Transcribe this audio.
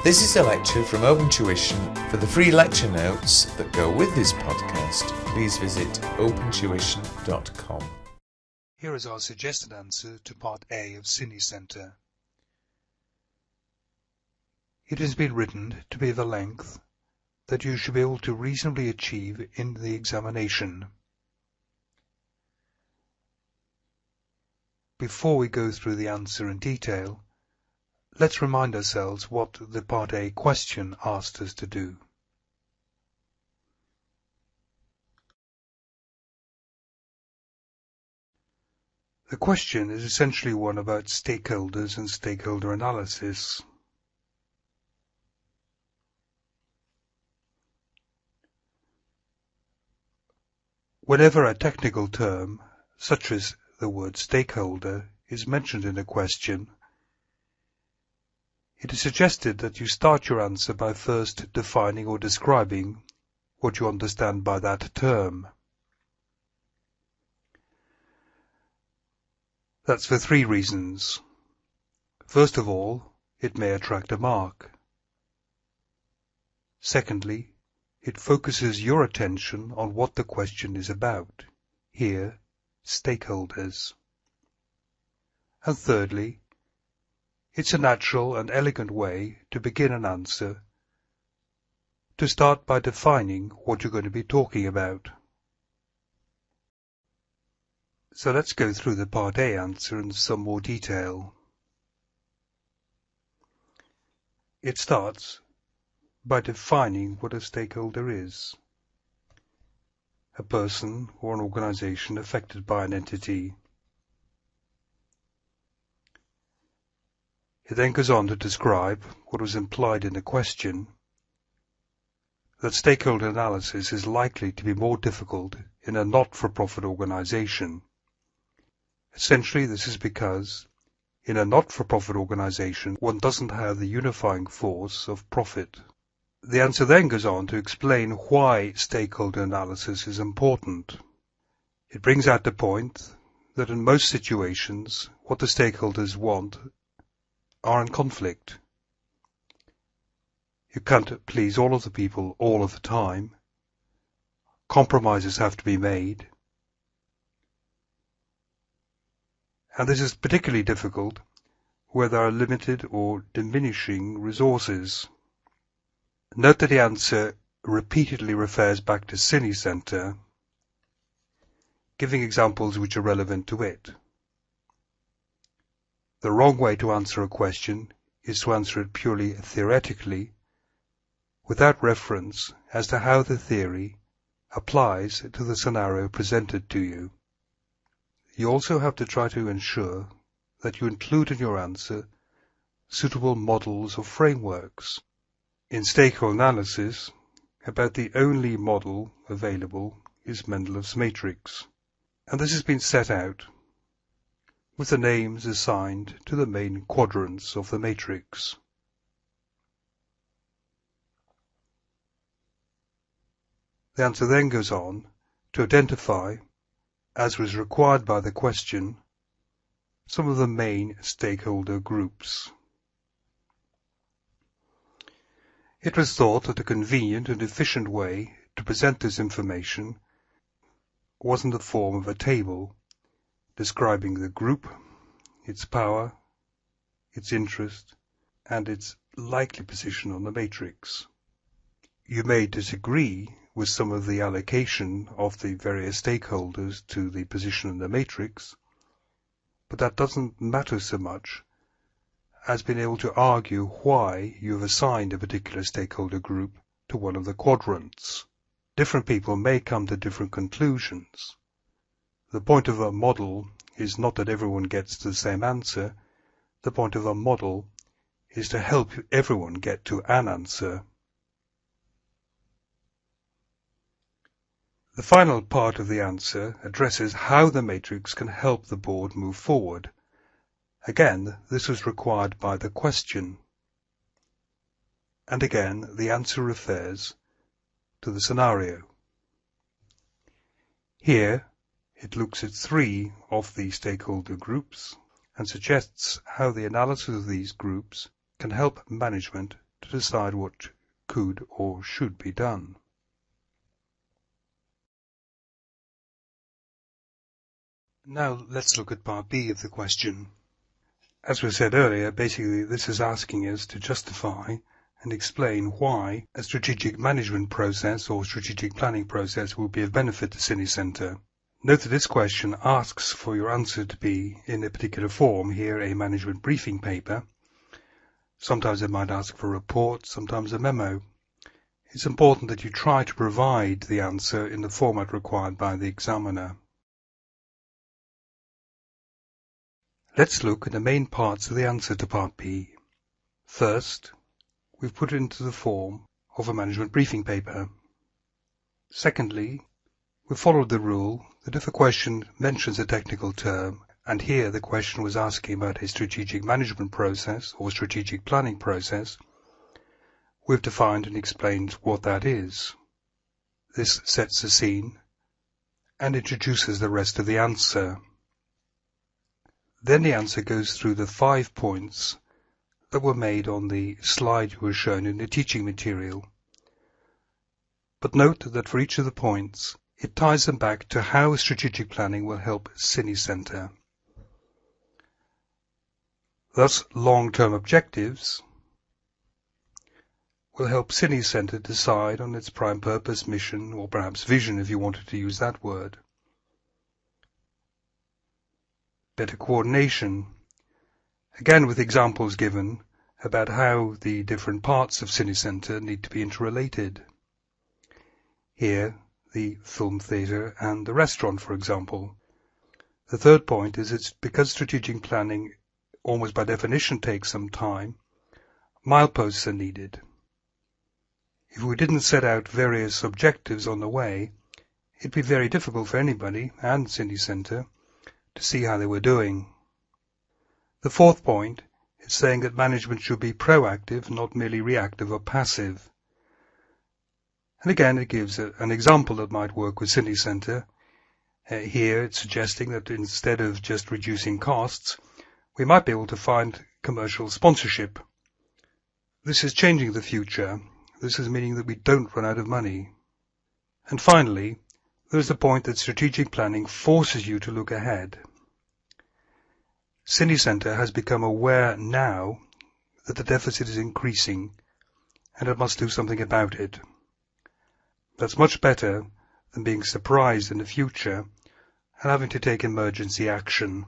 This is a lecture from Open Tuition. For the free lecture notes that go with this podcast, please visit opentuition.com. Here is our suggested answer to Part A of CiniCentre. It has been written to be of a length that you should be able to reasonably achieve in the examination. Before we go through the answer in detail, let's remind ourselves what the Part A question asked us to do. The question is essentially one about stakeholders and stakeholder analysis. Whenever a technical term, such as the word stakeholder, is mentioned in a question, it is suggested that you start your answer by first defining or describing what you understand by that term. That's for three reasons. First of all, it may attract a mark. Secondly, it focuses your attention on what the question is about, here, stakeholders. And thirdly, it's a natural and elegant way to begin an answer, to start by defining what you're going to be talking about. So let's go through the Part A answer in some more detail. It starts by defining what a stakeholder is. A person or an organization affected by an entity. It then goes on to describe what was implied in the question, that stakeholder analysis is likely to be more difficult in a not-for-profit organization. Essentially, this is because in a not-for-profit organization, one doesn't have the unifying force of profit. The answer then goes on to explain why stakeholder analysis is important. It brings out the point that in most situations, what the stakeholders want are in conflict. You can't please all of the people all of the time. Compromises have to be made. And this is particularly difficult where there are limited or diminishing resources. Note that the answer repeatedly refers back to CiniCentre, giving examples which are relevant to it. The wrong way to answer a question is to answer it purely theoretically, without reference as to how the theory applies to the scenario presented to you. You also have to try to ensure that you include in your answer suitable models or frameworks. In stakeholder analysis, about the only model available is Mendelev's matrix, and this has been set out with the names assigned to the main quadrants of the matrix. The answer then goes on to identify, as was required by the question, some of the main stakeholder groups. It was thought that a convenient and efficient way to present this information was in the form of a table describing the group, its power, its interest, and its likely position on the matrix. You may disagree with some of the allocation of the various stakeholders to the position in the matrix, but that doesn't matter so much as being able to argue why you have assigned a particular stakeholder group to one of the quadrants. Different people may come to different conclusions. The point of a model is not that everyone gets to the same answer. The point of a model is to help everyone get to an answer. The final part of the answer addresses how the matrix can help the board move forward. Again, this was required by the question. And again, the answer refers to the scenario. Here, it looks at three of the stakeholder groups and suggests how the analysis of these groups can help management to decide what could or should be done. Now let's look at part B of the question. As we said earlier, basically this is asking us to justify and explain why a strategic management process or strategic planning process will be of benefit to CiniCentre. Note that this question asks for your answer to be in a particular form, here a management briefing paper. Sometimes it might ask for a report, sometimes a memo. It's important that you try to provide the answer in the format required by the examiner. Let's look at the main parts of the answer to part B. First, we've put it into the form of a management briefing paper. Secondly, we followed the rule that if a question mentions a technical term, and here the question was asking about a strategic management process or strategic planning process, we've defined and explained what that is. This sets the scene and introduces the rest of the answer. Then the answer goes through the 5 points that were made on the slide you were shown in the teaching material. But note that for each of the points, it ties them back to how strategic planning will help CiniCentre. Thus, long-term objectives will help CiniCentre decide on its prime purpose, mission, or perhaps vision if you wanted to use that word. Better coordination, again with examples given about how the different parts of CiniCentre need to be interrelated. Here, the film theatre and the restaurant, for example. The third point is it's because strategic planning almost by definition takes some time, mileposts are needed. If we didn't set out various objectives on the way, it'd be very difficult for anybody, and CiniCentre, to see how they were doing. The fourth point is saying that management should be proactive, not merely reactive or passive. And again, it gives an example that might work with CiniCentre. Here it's suggesting that instead of just reducing costs, we might be able to find commercial sponsorship. This is changing the future. This is meaning that we don't run out of money. And finally, there's the point that strategic planning forces you to look ahead. CiniCentre has become aware now that the deficit is increasing and it must do something about it. That's much better than being surprised in the future and having to take emergency action.